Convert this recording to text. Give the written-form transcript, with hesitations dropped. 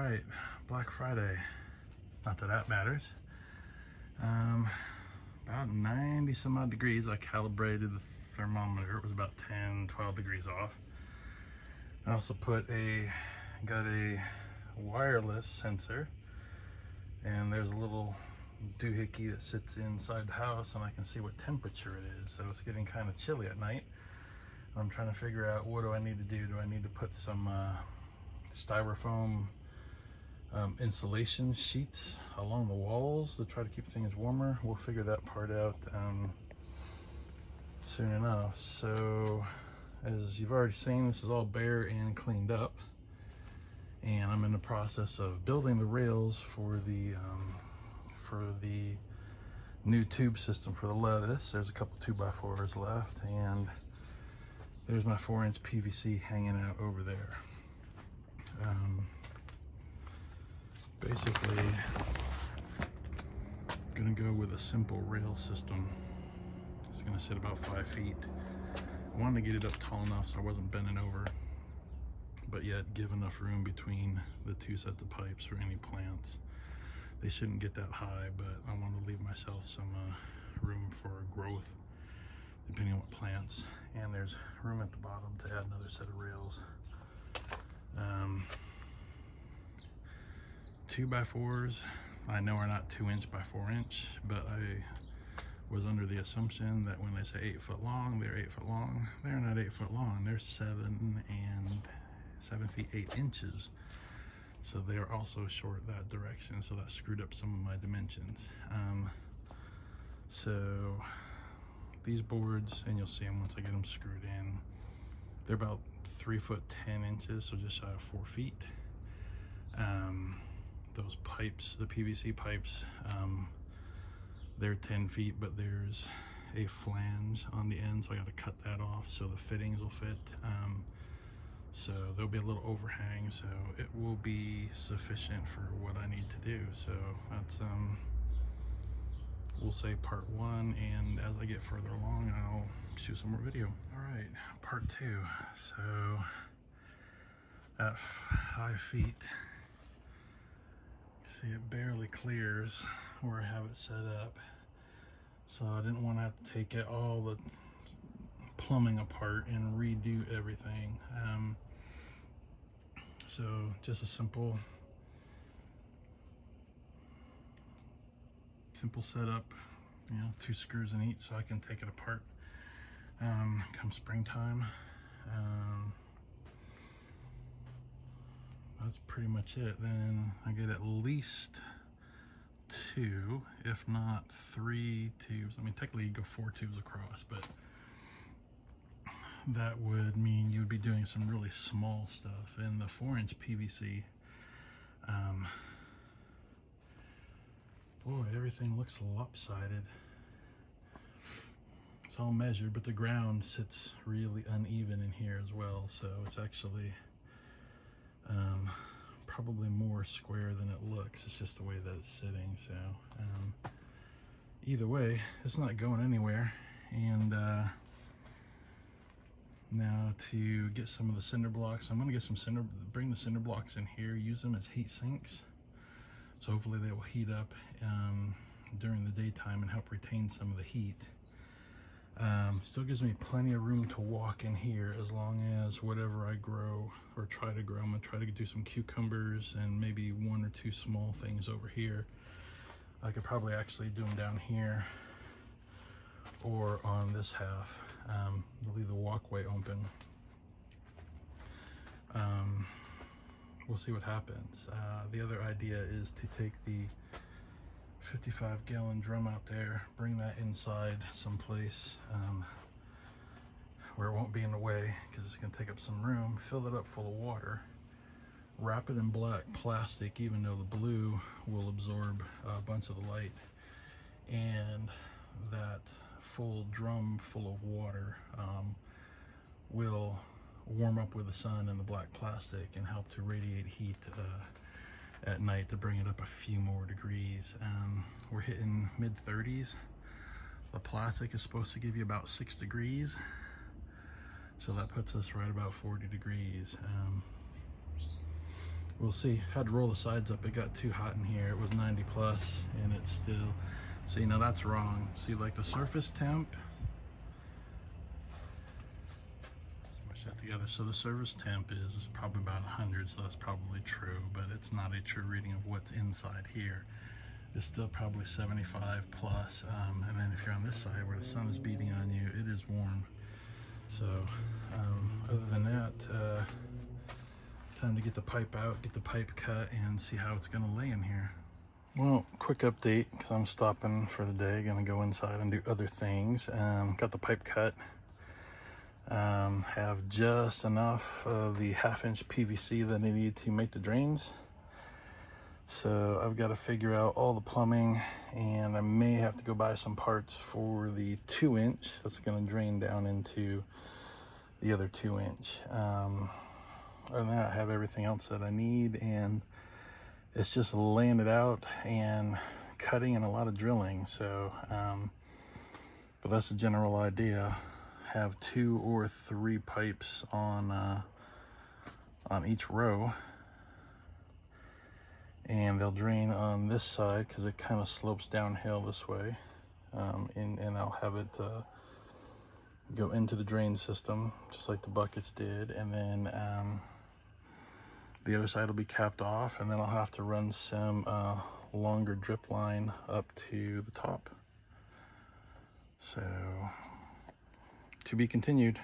right, Black Friday. Not that that matters. About 90 some odd degrees. I calibrated the thermometer. It was about 10-12 degrees off. I also got a wireless sensor, and there's a little doohickey that sits inside the house, and I can see what temperature it is. So it's getting kind of chilly at night. I'm trying to figure out, what do I need to do? Do I need to put some styrofoam insulation sheets along the walls to try to keep things warmer? We'll figure that part out soon enough. So as you've already seen, this is all bare and cleaned up, and I'm in the process of building the rails for the new tube system for the lettuce. There's a couple 2x4s left, and there's my 4-inch PVC hanging out over there. Basically, I'm gonna go with a simple rail system. It's gonna sit about 5 feet. I wanted to get it up tall enough so I wasn't bending over, but yet give enough room between the two sets of pipes for any plants. They shouldn't get that high, but I want to leave myself some room for growth, depending on what plants. And there's room at the bottom to add another set of rails. 2x4s, I know are not 2-inch by 4-inch, but I was under the assumption that when they say 8 foot long, they're 8 foot long. They're not 8 foot long. They're 7 feet 8 inches. So they are also short that direction. So that screwed up some of my dimensions. So these boards, and you'll see them once I get them screwed in, they're about 3 foot 10 inches, so just shy of 4 feet. Those pipes, the PVC pipes, they're 10 feet, but there's a flange on the end, so I got to cut that off so the fittings will fit. So there'll be a little overhang, so it will be sufficient for what I need to do. So that's we'll say part 1, and as I get further along, I'll shoot some more video. All right, part 2. So at 5 feet, see it barely clears where I have it set up. So I didn't want to have to take all the plumbing apart and redo everything. So just a simple setup, 2 screws in each, so I can take it apart come springtime. That's pretty much it. Then I get at least 2, if not 3 tubes. I mean, technically you go 4 tubes across, but that would mean you would be doing some really small stuff. And the 4-inch PVC, boy, everything looks lopsided. It's all measured, but the ground sits really uneven in here as well, so it's actually probably more square than it looks. It's just the way that it's sitting. So either way, it's not going anywhere. And now to get some of the cinder blocks, I'm going to get some bring the cinder blocks in here, use them as heat sinks. So hopefully they will heat up during the daytime and help retain some of the heat. Still gives me plenty of room to walk in here, as long as whatever I grow or try to grow, I'm going to try to do some cucumbers and maybe 1 or 2 small things over here. I could probably actually do them down here or on this half. Leave the walkway open. We'll see what happens. The other idea is to take the 55-gallon drum out there, bring that inside someplace where it won't be in the way, because it's going to take up some room, fill it up full of water, wrap it in black plastic, even though the blue will absorb a bunch of the light, and that full drum full of water will warm up with the sun and the black plastic and help to radiate heat at night to bring it up a few more degrees. We're hitting mid-30s. The plastic is supposed to give you about 6 degrees, so that puts us right about 40 degrees. We'll see. Had to roll the sides up. It got too hot in here. It was 90 plus and it's still, see, now that's wrong. See, like the surface temp, smush that together. So the surface temp is probably about 100, so that's probably true, but it's not a true reading of what's inside here. It's still probably 75 plus. And then if you're on this side where the sun is beating on you, it is warm. So other than that, time to get the pipe out, get the pipe cut, and see how it's gonna lay in here. Well, quick update, because I'm stopping for the day, gonna go inside and do other things. Got the pipe cut. Have just enough of the 1/2-inch PVC that I need to make the drains. So I've got to figure out all the plumbing, and I may have to go buy some parts for the 2-inch that's going to drain down into the other 2-inch. Other than that, I have everything else that I need, and it's just laying it out and cutting and a lot of drilling. So but that's the general idea. Have 2 or 3 pipes on each row, and they'll drain on this side because it kind of slopes downhill this way, and I'll have it go into the drain system just like the buckets did, and then the other side will be capped off, and then I'll have to run some longer drip line up to the top. So to be continued.